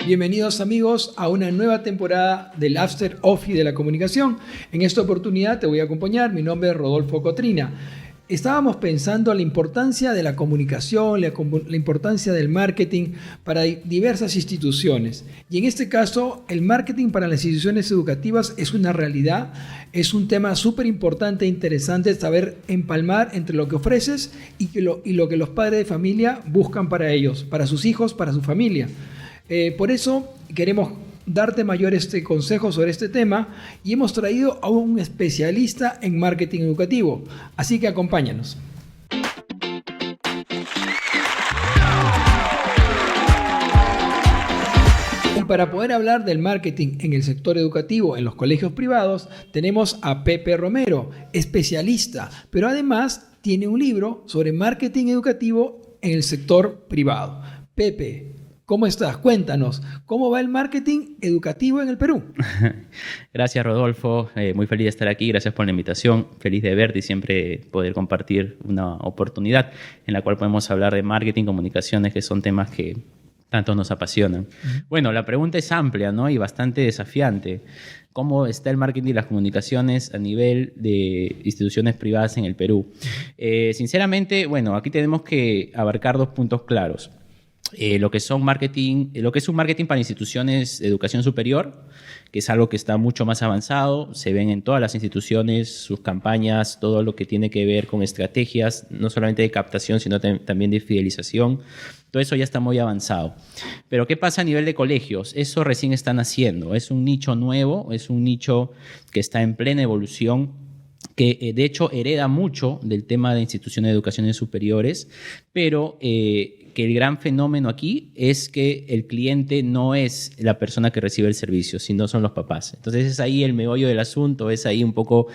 Bienvenidos amigos a una nueva temporada del After Office de la comunicación. En esta oportunidad te voy a acompañar, mi nombre es Rodolfo Cotrina. Estábamos pensando en la importancia de la comunicación, la importancia del marketing para diversas instituciones. Y en este caso, el marketing para las instituciones educativas es una realidad, es un tema súper importante e interesante saber empalmar entre lo que ofreces y lo que los padres de familia buscan para ellos, para sus hijos, para su familia. Por eso queremos darte mayores consejos sobre este tema y hemos traído a un especialista en marketing educativo. Así que acompáñanos. Y para poder hablar del marketing en el sector educativo en los colegios privados, tenemos a Pepe Romero, especialista, pero además tiene un libro sobre marketing educativo en el sector privado. Pepe, ¿cómo estás? Cuéntanos, ¿cómo va el marketing educativo en el Perú? Gracias, Rodolfo. Muy feliz de estar aquí. Gracias por la invitación. Feliz de verte y siempre poder compartir una oportunidad en la cual podemos hablar de marketing, comunicaciones, que son temas que tanto nos apasionan. Bueno, la pregunta es amplia, ¿no? Y bastante desafiante. ¿Cómo está el marketing y las comunicaciones a nivel de instituciones privadas en el Perú? Sinceramente, bueno, aquí tenemos que abarcar dos puntos claros. Lo que es un marketing para instituciones de educación superior, que es algo que está mucho más avanzado, se ven en todas las instituciones, sus campañas, todo lo que tiene que ver con estrategias, no solamente de captación, sino también de fidelización. Todo eso ya está muy avanzado. Pero ¿qué pasa a nivel de colegios? Eso recién están haciendo. Es un nicho nuevo, es un nicho que está en plena evolución, que de hecho hereda mucho del tema de instituciones de educaciones superiores, pero que el gran fenómeno aquí es que el cliente no es la persona que recibe el servicio, sino son los papás. Entonces es ahí el meollo del asunto, es ahí un poco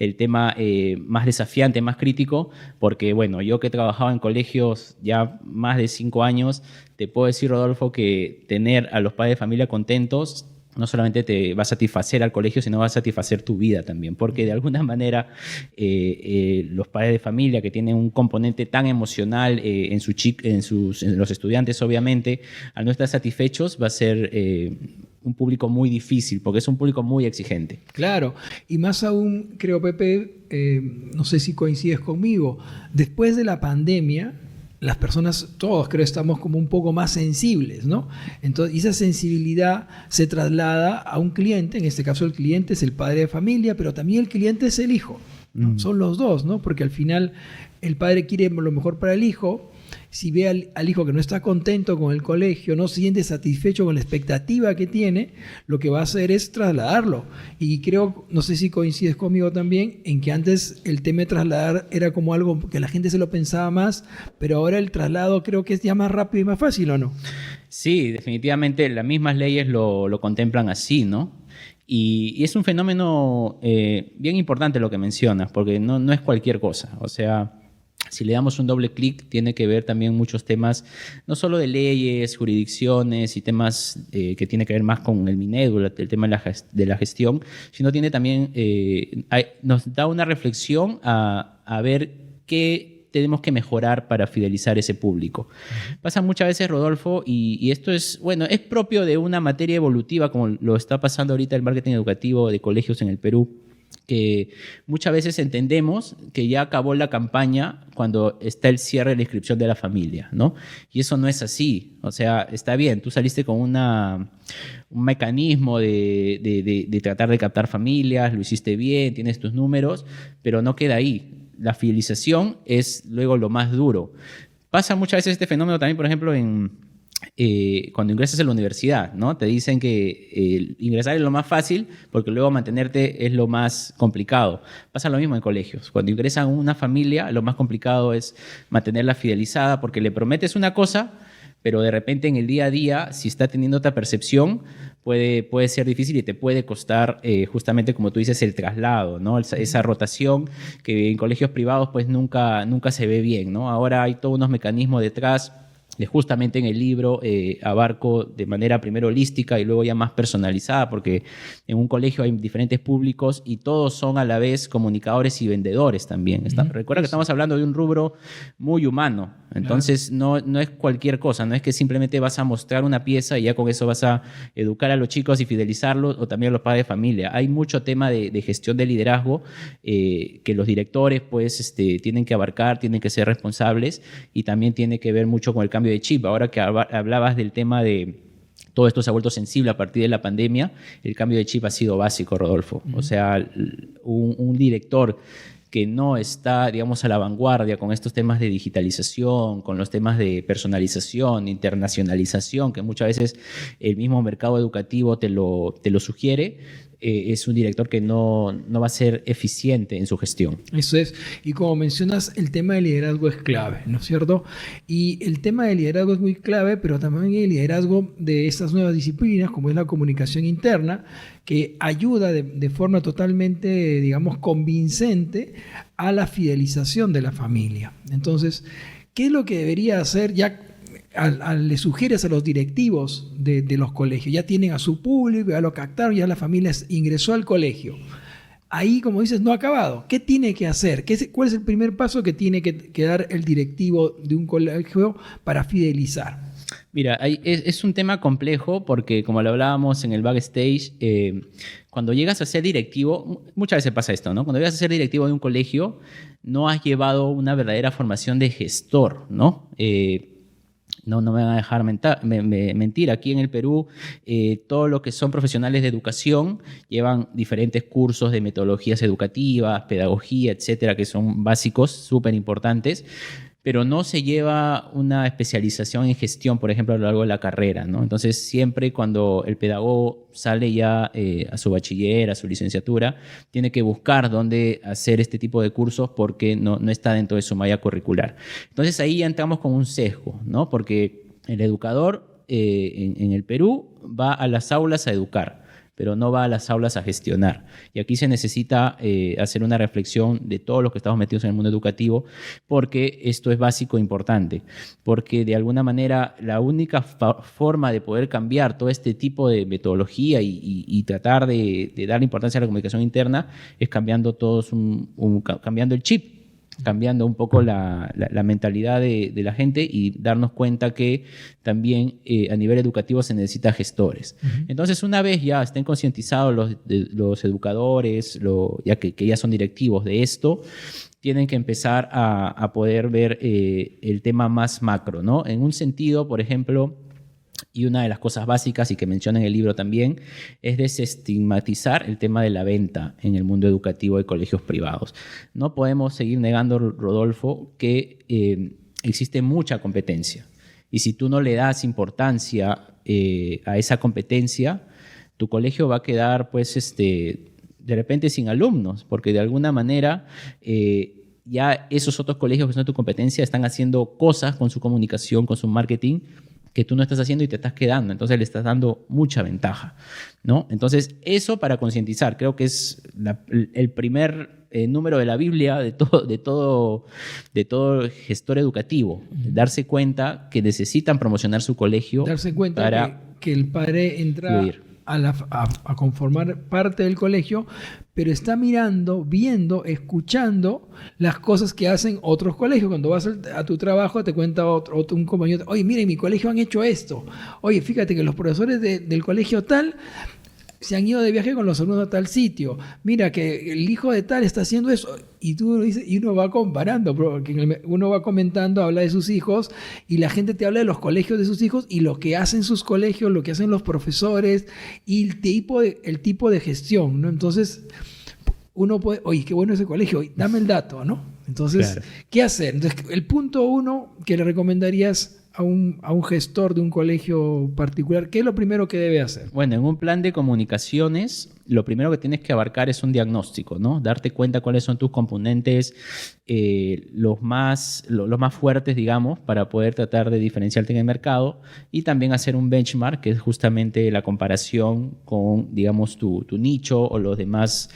el tema más desafiante, más crítico, porque bueno, yo que he trabajado en colegios ya más de 5 años, te puedo decir, Rodolfo, que tener a los padres de familia contentos no solamente te va a satisfacer al colegio, sino va a satisfacer tu vida también, porque de alguna manera los padres de familia que tienen un componente tan emocional en los estudiantes, obviamente, al no estar satisfechos va a ser un público muy difícil, porque es un público muy exigente. Claro, y más aún, creo, Pepe, no sé si coincides conmigo, después de la pandemia, las personas, todos creo, estamos como un poco más sensibles, ¿no? Entonces, esa sensibilidad se traslada a un cliente, en este caso el cliente es el padre de familia, pero también el cliente es el hijo, ¿no? Son los dos, ¿no? Porque al final el padre quiere lo mejor para el hijo. Si ve al hijo que no está contento con el colegio, no se siente satisfecho con la expectativa que tiene, lo que va a hacer es trasladarlo. Y creo, no sé si coincides conmigo también, en que antes el tema de trasladar era como algo que la gente se lo pensaba más, pero ahora el traslado creo que es ya más rápido y más fácil, ¿o no? Sí, definitivamente las mismas leyes lo contemplan así, ¿no? Y es un fenómeno bien importante lo que mencionas, porque no es cualquier cosa. O sea, si le damos un doble clic, tiene que ver también muchos temas, no solo de leyes, jurisdicciones y temas que tiene que ver más con el Minedu, el tema de la gestión, sino tiene también, nos da una reflexión a ver qué tenemos que mejorar para fidelizar ese público. Pasa muchas veces, Rodolfo, y esto es, bueno, es propio de una materia evolutiva como lo está pasando ahorita el marketing educativo de colegios en el Perú, que muchas veces entendemos que ya acabó la campaña cuando está el cierre de la inscripción de la familia, ¿no? Y eso no es así. O sea, está bien, tú saliste con un mecanismo de tratar de captar familias, lo hiciste bien, tienes tus números, pero no queda ahí. La fidelización es luego lo más duro. Pasa muchas veces este fenómeno también, por ejemplo, cuando ingresas a la universidad, ¿no? Te dicen que ingresar es lo más fácil porque luego mantenerte es lo más complicado. Pasa lo mismo en colegios. Cuando ingresan una familia, lo más complicado es mantenerla fidelizada porque le prometes una cosa, pero de repente en el día a día, si está teniendo otra percepción, puede ser difícil y te puede costar justamente, como tú dices, el traslado, ¿no? Esa rotación que en colegios privados pues nunca se ve bien, ¿no? Ahora hay todos unos mecanismos detrás. Justamente en el libro abarco de manera primero holística y luego ya más personalizada, porque en un colegio hay diferentes públicos y todos son a la vez comunicadores y vendedores también. Recuerda que estamos hablando de un rubro muy humano. Entonces, no es cualquier cosa, no es que simplemente vas a mostrar una pieza y ya con eso vas a educar a los chicos y fidelizarlos, o también a los padres de familia. Hay mucho tema de gestión de liderazgo que los directores pues tienen que abarcar, tienen que ser responsables, y también tiene que ver mucho con el cambio de chip. Ahora que hablabas del tema de todo esto se ha vuelto sensible a partir de la pandemia, el cambio de chip ha sido básico, Rodolfo. O sea, un director que no está, digamos, a la vanguardia con estos temas de digitalización, con los temas de personalización, internacionalización, que muchas veces el mismo mercado educativo te lo sugiere, es un director que no va a ser eficiente en su gestión. Eso es. Y como mencionas, el tema del liderazgo es clave, ¿no es cierto? Y el tema del liderazgo es muy clave, pero también el liderazgo de estas nuevas disciplinas, como es la comunicación interna, que ayuda de forma totalmente, digamos, convincente a la fidelización de la familia. Entonces, ¿qué es lo que debería hacer ya? Le sugieres a los directivos de los colegios, ya tienen a su público, ya lo captaron, ya la familia ingresó al colegio. Ahí, como dices, no ha acabado. ¿Qué tiene que hacer? ¿Cuál es el primer paso que tiene que dar el directivo de un colegio para fidelizar? Mira, es un tema complejo porque, como lo hablábamos en el backstage, cuando llegas a ser directivo, muchas veces pasa esto, ¿no? Cuando llegas a ser directivo de un colegio, no has llevado una verdadera formación de gestor, ¿no? No me van a dejar mentir. Aquí en el Perú, todo lo que son profesionales de educación llevan diferentes cursos de metodologías educativas, pedagogía, etcétera, que son básicos, súper importantes, pero no se lleva una especialización en gestión, por ejemplo, a lo largo de la carrera, ¿no? Entonces, siempre cuando el pedagogo sale ya a su bachiller, a su licenciatura, tiene que buscar dónde hacer este tipo de cursos porque no está dentro de su malla curricular. Entonces, ahí ya entramos con un sesgo, ¿no? Porque el educador en el Perú va a las aulas a educar, pero no va a las aulas a gestionar. Y aquí se necesita hacer una reflexión de todos los que estamos metidos en el mundo educativo, porque esto es básico e importante, porque de alguna manera la única forma de poder cambiar todo este tipo de metodología y tratar de dar importancia a la comunicación interna es cambiando cambiando el chip, cambiando un poco la mentalidad de la gente y darnos cuenta que también a nivel educativo se necesita gestores. Uh-huh. Entonces, una vez ya estén concientizados los educadores, que ya son directivos de esto, tienen que empezar a poder ver el tema más macro, ¿no? En un sentido, por ejemplo, y una de las cosas básicas y que menciona en el libro también es desestigmatizar el tema de la venta en el mundo educativo de colegios privados. No podemos seguir negando, Rodolfo, que existe mucha competencia. Y si tú no le das importancia a esa competencia, tu colegio va a quedar, pues, de repente sin alumnos, porque de alguna manera ya esos otros colegios que son de tu competencia están haciendo cosas con su comunicación, con su marketing, que tú no estás haciendo y te estás quedando. Entonces le estás dando mucha ventaja, ¿no? Entonces, eso para concientizar, creo que es el primer número de la Biblia de todo gestor educativo. Darse cuenta que necesitan promocionar su colegio. Darse cuenta para que el padre entra a conformar parte del colegio, pero está mirando, viendo, escuchando las cosas que hacen otros colegios. Cuando vas a tu trabajo te cuenta un compañero, oye, mira, en mi colegio han hecho esto. Oye, fíjate que los profesores del colegio tal se han ido de viaje con los alumnos a tal sitio. Mira que el hijo de tal está haciendo eso. Y tú dices, y uno va comparando, porque uno va comentando, habla de sus hijos, y la gente te habla de los colegios de sus hijos y lo que hacen sus colegios, lo que hacen los profesores y el tipo de gestión, ¿no? Entonces, uno puede, oye, qué bueno ese colegio, dame el dato, ¿no? Entonces, claro. ¿Qué hacer? Entonces, el punto uno que le recomendarías a un gestor de un colegio particular, ¿qué es lo primero que debe hacer? Bueno, en un plan de comunicaciones, lo primero que tienes que abarcar es un diagnóstico, ¿no? Darte cuenta cuáles son tus componentes, los más fuertes, digamos, para poder tratar de diferenciarte en el mercado, y también hacer un benchmark, que es justamente la comparación con, digamos, tu nicho o los demás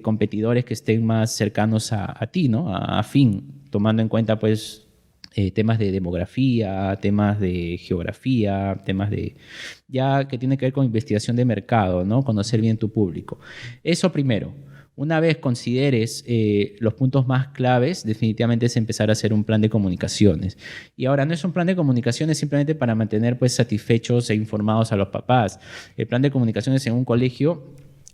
competidores que estén más cercanos a ti, ¿no? A fin, tomando en cuenta, pues, temas de demografía, temas de geografía, temas ya que tiene que ver con investigación de mercado, ¿no? Conocer bien tu público. Eso primero. Una vez consideres los puntos más claves, definitivamente es empezar a hacer un plan de comunicaciones. Y ahora no es un plan de comunicaciones simplemente para mantener pues, satisfechos e informados a los papás. El plan de comunicaciones en un colegio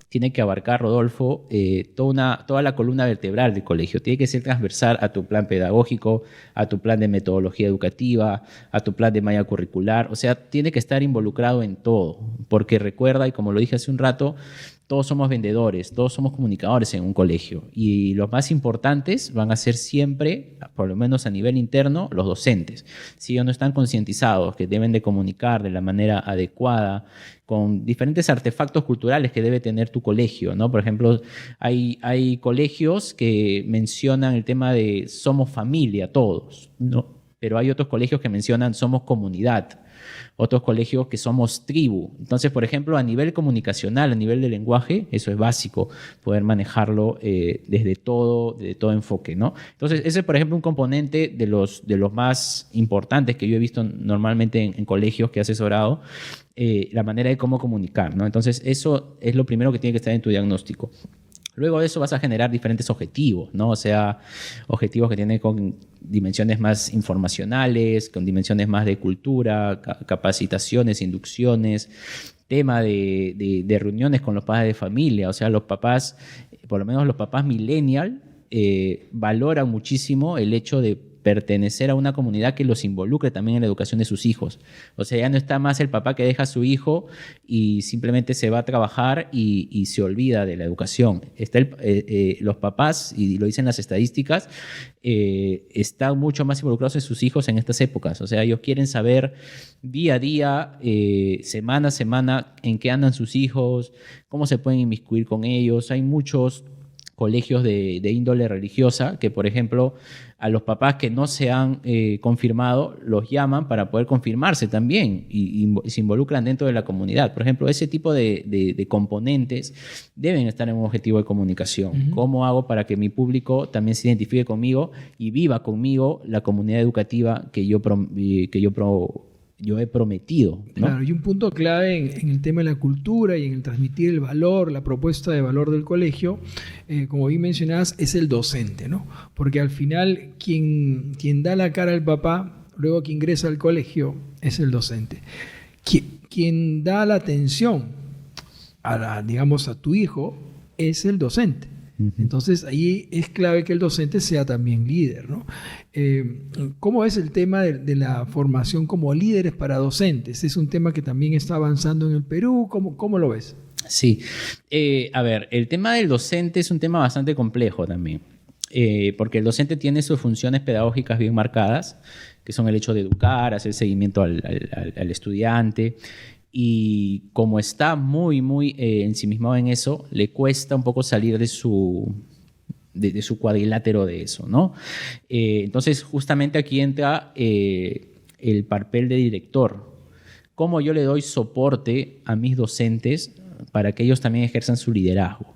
tiene que abarcar, Rodolfo, toda la columna vertebral del colegio. Tiene que ser transversal a tu plan pedagógico, a tu plan de metodología educativa, a tu plan de malla curricular. O sea, tiene que estar involucrado en todo. Porque recuerda, y como lo dije hace un rato, todos somos vendedores, todos somos comunicadores en un colegio. Y los más importantes van a ser siempre, por lo menos a nivel interno, los docentes. Si ellos no están concientizados que deben de comunicar de la manera adecuada, con diferentes artefactos culturales que debe tener tu colegio, ¿no? Por ejemplo, hay colegios que mencionan el tema de somos familia todos, ¿no? Pero hay otros colegios que mencionan somos comunidad, otros colegios que somos tribu. Entonces, por ejemplo, a nivel comunicacional, a nivel de lenguaje, eso es básico, poder manejarlo desde todo enfoque, ¿no? Entonces, ese es, por ejemplo, un componente de los más importantes que yo he visto normalmente en colegios que he asesorado, la manera de cómo comunicar, ¿no? Entonces, eso es lo primero que tiene que estar en tu diagnóstico. Luego de eso vas a generar diferentes objetivos, ¿no? O sea, objetivos que tienen con dimensiones más informacionales, con dimensiones más de cultura, capacitaciones, inducciones, tema de reuniones con los padres de familia. O sea, los papás, por lo menos los papás millennial, valoran muchísimo el hecho de pertenecer a una comunidad que los involucre también en la educación de sus hijos. O sea, ya no está más el papá que deja a su hijo y simplemente se va a trabajar y se olvida de la educación. Los papás, y lo dicen las estadísticas, están mucho más involucrados en sus hijos en estas épocas. O sea, ellos quieren saber día a día, semana a semana, en qué andan sus hijos, cómo se pueden inmiscuir con ellos. Hay muchos colegios de índole religiosa que, por ejemplo, a los papás que no se han confirmado los llaman para poder confirmarse también y se involucran dentro de la comunidad. Por ejemplo, ese tipo de componentes deben estar en un objetivo de comunicación. ¿Cómo hago para que mi público también se identifique conmigo y viva conmigo la comunidad educativa que yo he prometido, ¿no? Claro, y un punto clave en el tema de la cultura y en el transmitir el valor, la propuesta de valor del colegio, como bien mencionabas, es el docente, ¿no? Porque al final quien da la cara al papá, luego que ingresa al colegio, es el docente. Quien da la atención digamos, a tu hijo, es el docente. Entonces, ahí es clave que el docente sea también líder, ¿no? ¿Cómo es el tema de la formación como líderes para docentes? Es un tema que también está avanzando en el Perú. ¿Cómo lo ves? Sí. A ver, el tema del docente es un tema bastante complejo también, porque el docente tiene sus funciones pedagógicas bien marcadas, que son el hecho de educar, hacer seguimiento al estudiante. Y como está muy ensimismado en eso, le cuesta un poco salir de su cuadrilátero de eso, ¿no? Entonces, justamente aquí entra el papel de director. Cómo yo le doy soporte a mis docentes para que ellos también ejerzan su liderazgo.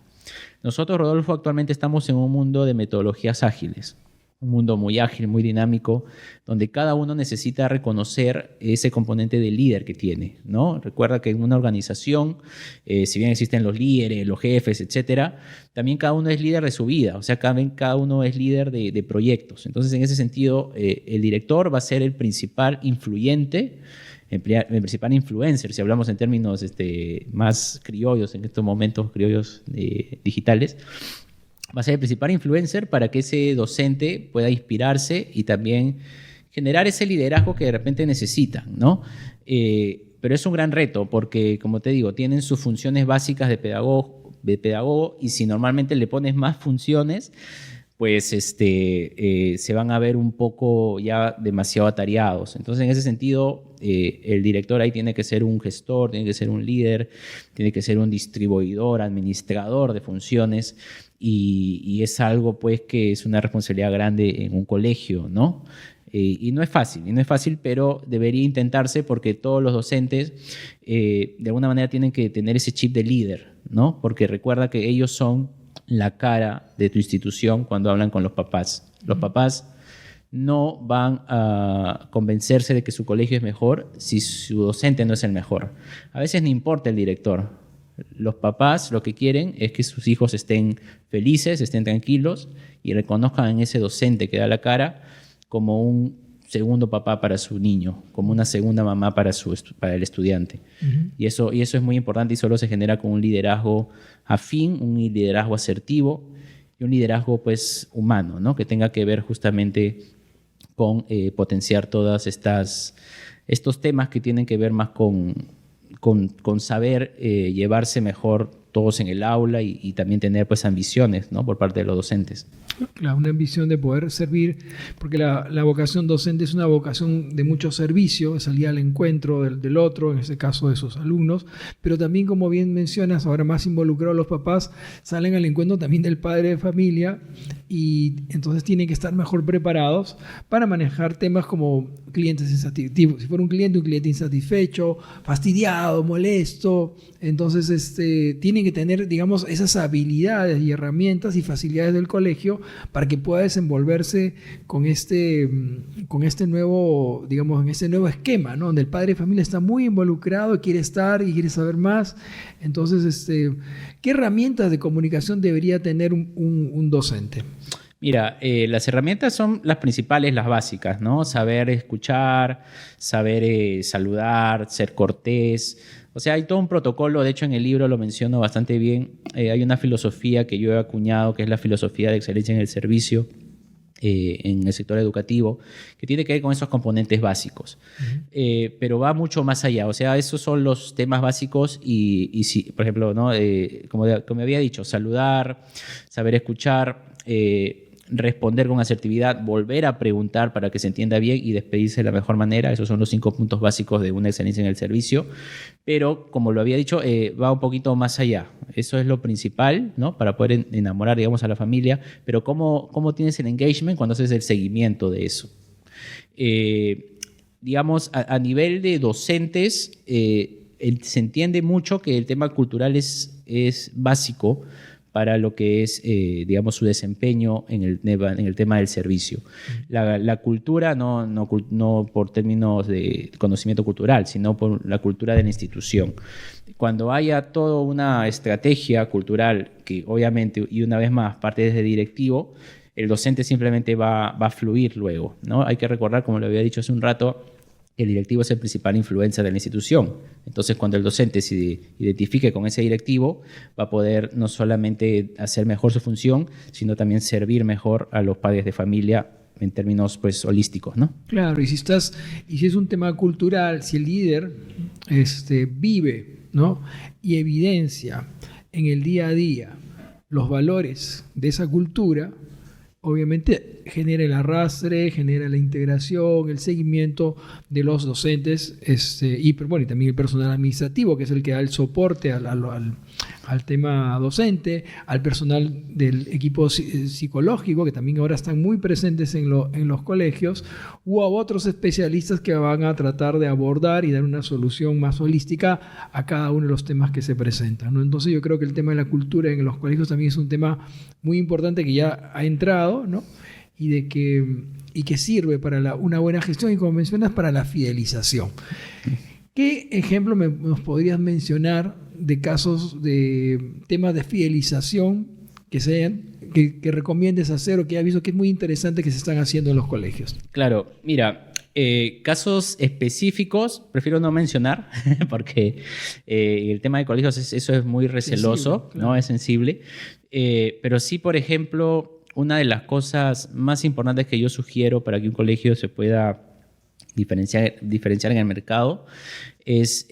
Nosotros, Rodolfo, actualmente estamos en un mundo de metodologías ágiles. Un mundo muy ágil, muy dinámico, donde cada uno necesita reconocer ese componente de líder que tiene, ¿no? Recuerda que en una organización, si bien existen los líderes, los jefes, etcétera, también cada uno es líder de su vida, o sea, cada uno es líder de proyectos. Entonces, en ese sentido, el director va a ser el principal influyente, el principal influencer, si hablamos en términos más criollos, en estos momentos criollos digitales, va a ser el principal influencer para que ese docente pueda inspirarse y también generar ese liderazgo que de repente necesitan, ¿no? Pero es un gran reto porque, como te digo, tienen sus funciones básicas de pedagogo y si normalmente le pones más funciones, pues se van a ver un poco ya demasiado atareados. Entonces, en ese sentido, el director ahí tiene que ser un gestor, tiene que ser un líder, tiene que ser un distribuidor, administrador de funciones y es algo pues que es una responsabilidad grande en un colegio, ¿no? Y no es fácil, pero debería intentarse porque todos los docentes de alguna manera tienen que tener ese chip de líder, ¿no? Porque recuerda que ellos son la cara de tu institución cuando hablan con los papás. Los papás no van a convencerse de que su colegio es mejor si su docente no es el mejor. A veces no importa el director. Los papás lo que quieren es que sus hijos estén felices, estén tranquilos y reconozcan en ese docente que da la cara como un segundo papá para su niño, como una segunda mamá para el estudiante. Uh-huh. Y eso es muy importante y solo se genera con un liderazgo afín, un liderazgo asertivo y un liderazgo pues humano, ¿no? Que tenga que ver justamente con potenciar todos estos temas que tienen que ver más con saber llevarse mejor todos en el aula y también tener pues ambiciones, ¿no? Por parte de los docentes. Claro, una ambición de poder servir, porque la vocación docente es una vocación de mucho servicio, de salir al encuentro del otro, en este caso de sus alumnos, pero también, como bien mencionas, ahora más involucrados los papás, salen al encuentro también del padre de familia y entonces tienen que estar mejor preparados para manejar temas como clientes insatisfechos. Si fuera un cliente insatisfecho, fastidiado, molesto, entonces tienen que tener, digamos, esas habilidades y herramientas y facilidades del colegio para que pueda desenvolverse con este nuevo, digamos, en este nuevo esquema, ¿no? Donde el padre de familia está muy involucrado, quiere estar y quiere saber más. Entonces, ¿qué herramientas de comunicación debería tener un docente? Mira, las herramientas son las principales, las básicas, ¿no? Saber escuchar, saber saludar, ser cortés. O sea, hay todo un protocolo, de hecho en el libro lo menciono bastante bien. Hay una filosofía que yo he acuñado, que es la filosofía de excelencia en el servicio en el sector educativo, que tiene que ver con esos componentes básicos. Uh-huh. Pero va mucho más allá. O sea, esos son los temas básicos y si, por ejemplo, ¿no? Como había dicho, saludar, saber escuchar, responder con asertividad, volver a preguntar para que se entienda bien y despedirse de la mejor manera. Esos son los 5 puntos básicos de una excelencia en el servicio. Pero, como lo había dicho, va un poquito más allá. Eso es lo principal, ¿no? Para poder enamorar, digamos, a la familia. Pero ¿cómo tienes el engagement cuando haces el seguimiento de eso? Digamos, a nivel de docentes, se entiende mucho que el tema cultural es básico para lo que es, digamos, su desempeño en el tema del servicio. La cultura, no por términos de conocimiento cultural, sino por la cultura de la institución. Cuando haya toda una estrategia cultural, que obviamente, y una vez más, parte desde directivo, el docente simplemente va a fluir luego, ¿no? Hay que recordar, como lo había dicho hace un rato, el directivo es el principal influencer de la institución. Entonces, cuando el docente se identifique con ese directivo, va a poder no solamente hacer mejor su función, sino también servir mejor a los padres de familia en términos pues holísticos, ¿no? Claro, y si es un tema cultural, si el líder vive, ¿no? Y evidencia en el día a día los valores de esa cultura, obviamente genera el arrastre, genera la integración, el seguimiento de los docentes y también el personal administrativo, que es el que da el soporte al tema docente, al personal del equipo psicológico, que también ahora están muy presentes en los colegios, u a otros especialistas que van a tratar de abordar y dar una solución más holística a cada uno de los temas que se presentan, ¿no? Entonces yo creo que el tema de la cultura en los colegios también es un tema muy importante que ya ha entrado, ¿no? Y que sirve para una buena gestión y, como mencionas, para la fidelización. ¿Qué ejemplo nos podrías mencionar de casos de temas de fidelización que recomiendes hacer o que has visto que es muy interesante que se están haciendo en los colegios? Claro, mira, casos específicos prefiero no mencionar porque el tema de colegios eso es muy receloso, sensible, claro. ¿No? Es sensible. Pero sí, por ejemplo, una de las cosas más importantes que yo sugiero para que un colegio se pueda diferenciar en el mercado es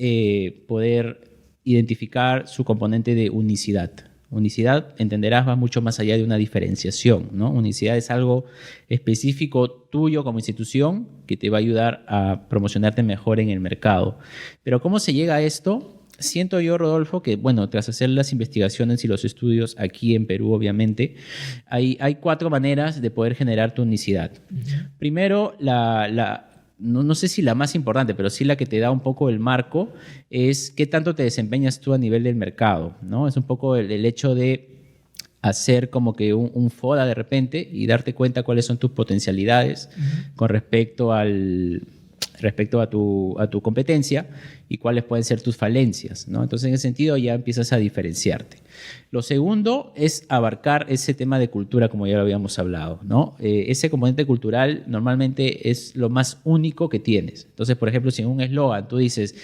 poder identificar su componente de unicidad. Unicidad, entenderás, va mucho más allá de una diferenciación, ¿no? Unicidad es algo específico tuyo como institución que te va a ayudar a promocionarte mejor en el mercado. Pero ¿cómo se llega a esto? Siento yo, Rodolfo, que, tras hacer las investigaciones y los estudios aquí en Perú, obviamente, hay 4 maneras de poder generar tu unicidad. Uh-huh. Primero, no sé si la más importante, pero sí la que te da un poco el marco, es qué tanto te desempeñas tú a nivel del mercado, ¿no? Es un poco el hecho de hacer como que un FODA de repente y darte cuenta cuáles son tus potencialidades con respecto al respecto a tu competencia y cuáles pueden ser tus falencias, ¿no? Entonces, en ese sentido ya empiezas a diferenciarte. Lo segundo es abarcar ese tema de cultura, como ya lo habíamos hablado, ¿no? Ese componente cultural normalmente es lo más único que tienes. Entonces, por ejemplo, si en un eslogan tú dices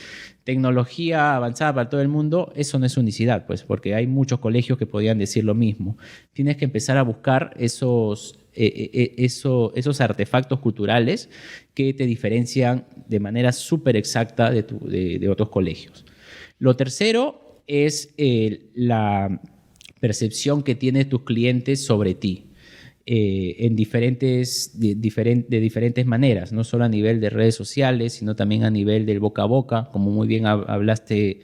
tecnología avanzada para todo el mundo, eso no es unicidad, pues, porque hay muchos colegios que podrían decir lo mismo. Tienes que empezar a buscar esos artefactos culturales que te diferencian de manera súper exacta de otros colegios. Lo tercero es la percepción que tienen tus clientes sobre ti de diferentes maneras, no solo a nivel de redes sociales, sino también a nivel del boca a boca, como muy bien hablaste.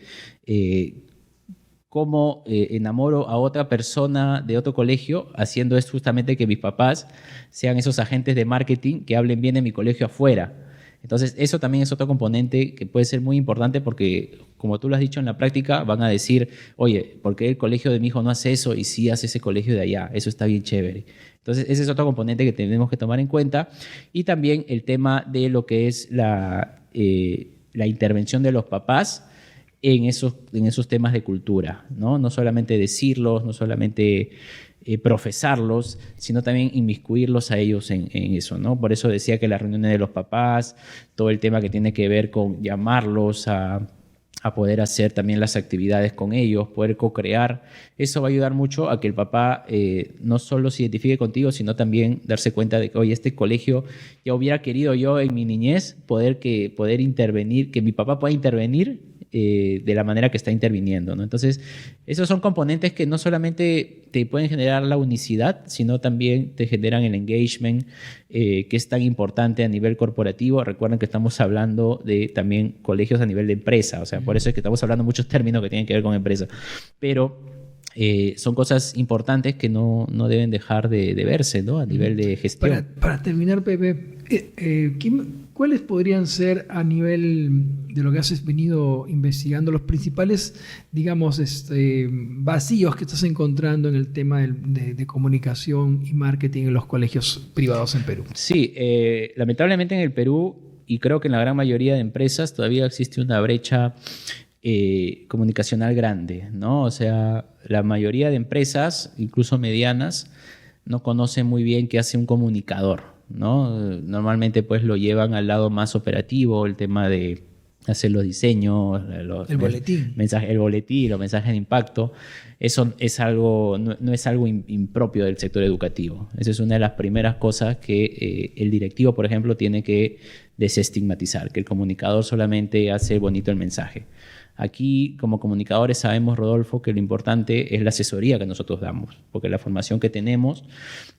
Cómo enamoro a otra persona de otro colegio haciendo esto justamente que mis papás sean esos agentes de marketing que hablen bien de mi colegio afuera. Entonces, eso también es otro componente que puede ser muy importante porque, como tú lo has dicho en la práctica, van a decir, oye, ¿por qué el colegio de mi hijo no hace eso y sí hace ese colegio de allá? Eso está bien chévere. Entonces, ese es otro componente que tenemos que tomar en cuenta. Y también el tema de lo que es la intervención de los papás en esos temas de cultura, ¿no? No solamente decirlos, no solamente profesarlos, sino también inmiscuirlos a ellos en eso, ¿no? Por eso decía que las reuniones de los papás, todo el tema que tiene que ver con llamarlos a poder hacer también las actividades con ellos, poder co-crear, eso va a ayudar mucho a que el papá no solo se identifique contigo, sino también darse cuenta de que, oye, este colegio ya hubiera querido yo en mi niñez poder intervenir, que mi papá pueda intervenir de la manera que está interviniendo, ¿no? Entonces, esos son componentes que no solamente te pueden generar la unicidad, sino también te generan el engagement, que es tan importante a nivel corporativo. Recuerden que estamos hablando de también colegios a nivel de empresa, o sea, por eso es que estamos hablando de muchos términos que tienen que ver con empresa, pero son cosas importantes que no deben dejar de verse, ¿no? A nivel de gestión. Para terminar, Pepe, ¿cuáles podrían ser, a nivel de lo que has venido investigando, los principales, digamos, vacíos que estás encontrando en el tema de comunicación y marketing en los colegios privados en Perú? Sí, lamentablemente en el Perú, y creo que en la gran mayoría de empresas, todavía existe una brecha comunicacional grande, ¿no? O sea, la mayoría de empresas, incluso medianas, no conocen muy bien qué hace un comunicador, ¿no? Normalmente pues lo llevan al lado más operativo, el tema de hacer los diseños, el boletín, el boletín, los mensajes de impacto. Eso es algo, no es algo impropio del sector educativo. Esa es una de las primeras cosas que el directivo, por ejemplo, tiene que desestigmatizar, que el comunicador solamente hace bonito el mensaje. Aquí, como comunicadores, sabemos, Rodolfo, que lo importante es la asesoría que nosotros damos, porque la formación que tenemos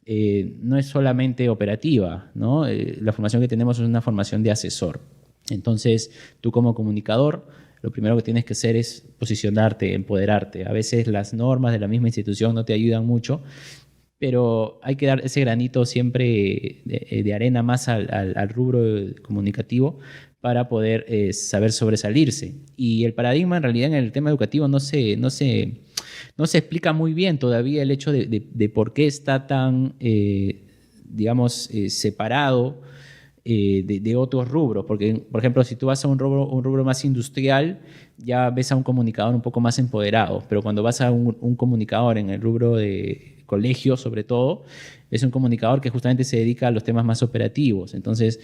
no es solamente operativa, ¿no? La formación que tenemos es una formación de asesor. Entonces, tú como comunicador, lo primero que tienes que hacer es posicionarte, empoderarte. A veces las normas de la misma institución no te ayudan mucho, pero hay que dar ese granito siempre de arena más al rubro comunicativo para poder saber sobresalirse. Y el paradigma en realidad en el tema educativo no se explica muy bien todavía el hecho de por qué está tan, separado de otros rubros. Porque, por ejemplo, si tú vas a un rubro más industrial, ya ves a un comunicador un poco más empoderado. Pero cuando vas a un comunicador en el rubro de colegio, sobre todo, es un comunicador que justamente se dedica a los temas más operativos. Entonces,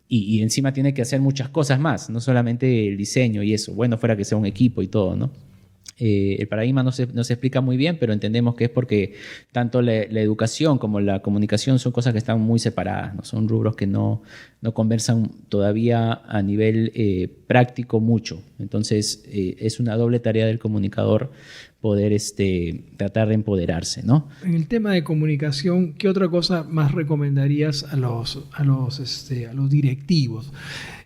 y encima tiene que hacer muchas cosas más, no solamente el diseño y eso. Bueno, fuera que sea un equipo y todo, ¿no? El paradigma no se explica muy bien, pero entendemos que es porque tanto la educación como la comunicación son cosas que están muy separadas, ¿no? Son rubros que no conversan todavía a nivel práctico mucho. Entonces, es una doble tarea del comunicador poder tratar de empoderarse, ¿no? En el tema de comunicación, ¿qué otra cosa más recomendarías a los directivos?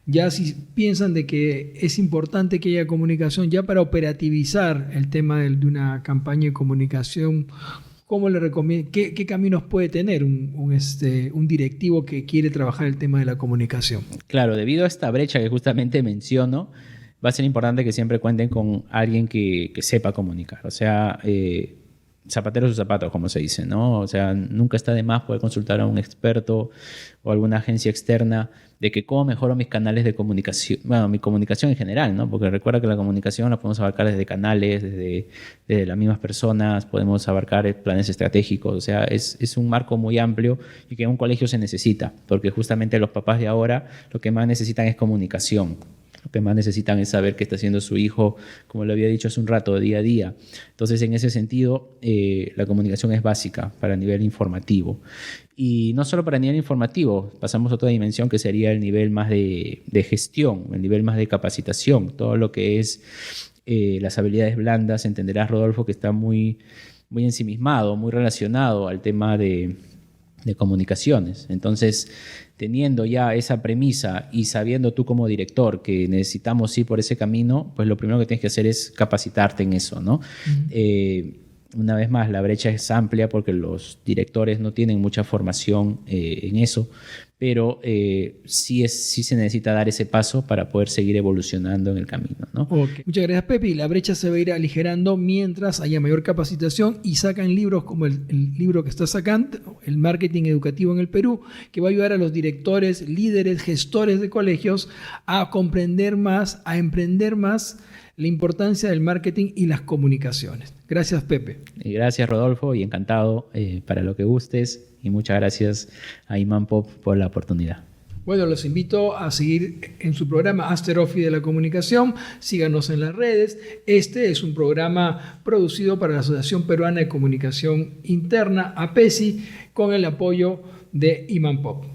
Ya si piensan de que es importante que haya comunicación, ya para operativizar el tema de una campaña de comunicación, ¿cómo le recomienda, qué caminos puede tener un directivo que quiere trabajar el tema de la comunicación? Claro, debido a esta brecha que justamente menciono, va a ser importante que siempre cuenten con alguien que sepa comunicar. O sea, zapatero a sus zapatos, como se dice, ¿no? O sea, nunca está de más poder consultar a un experto o alguna agencia externa de que cómo mejoro mis canales de comunicación, bueno, mi comunicación en general, ¿no? Porque recuerda que la comunicación la podemos abarcar desde canales, desde las mismas personas, podemos abarcar planes estratégicos, o sea, es un marco muy amplio y que en un colegio se necesita, porque justamente los papás de ahora lo que más necesitan es comunicación. Lo que más necesitan es saber qué está haciendo su hijo, como lo había dicho hace un rato, día a día. Entonces, en ese sentido, la comunicación es básica para el nivel informativo. Y no solo para el nivel informativo, pasamos a otra dimensión que sería el nivel más de gestión, el nivel más de capacitación, todo lo que es las habilidades blandas. Entenderás, Rodolfo, que está muy, muy ensimismado, muy relacionado al tema de comunicaciones. Entonces, teniendo ya esa premisa y sabiendo tú como director que necesitamos ir por ese camino, pues lo primero que tienes que hacer es capacitarte en eso, ¿no? Una vez más, la brecha es amplia porque los directores no tienen mucha formación en eso, pero sí se necesita dar ese paso para poder seguir evolucionando en el camino, ¿no? Okay. Muchas gracias, Pepe. Y la brecha se va a ir aligerando mientras haya mayor capacitación y sacan libros como el libro que está sacando, El Marketing Educativo en el Perú, que va a ayudar a los directores, líderes, gestores de colegios a comprender más, a emprender más la importancia del marketing y las comunicaciones. Gracias, Pepe. Y gracias, Rodolfo, y encantado para lo que gustes. Y muchas gracias a Imán Pop por la oportunidad. Bueno, los invito a seguir en su programa After Office de la Comunicación. Síganos en las redes. Este es un programa producido para la Asociación Peruana de Comunicación Interna, APECI, con el apoyo de Imán Pop.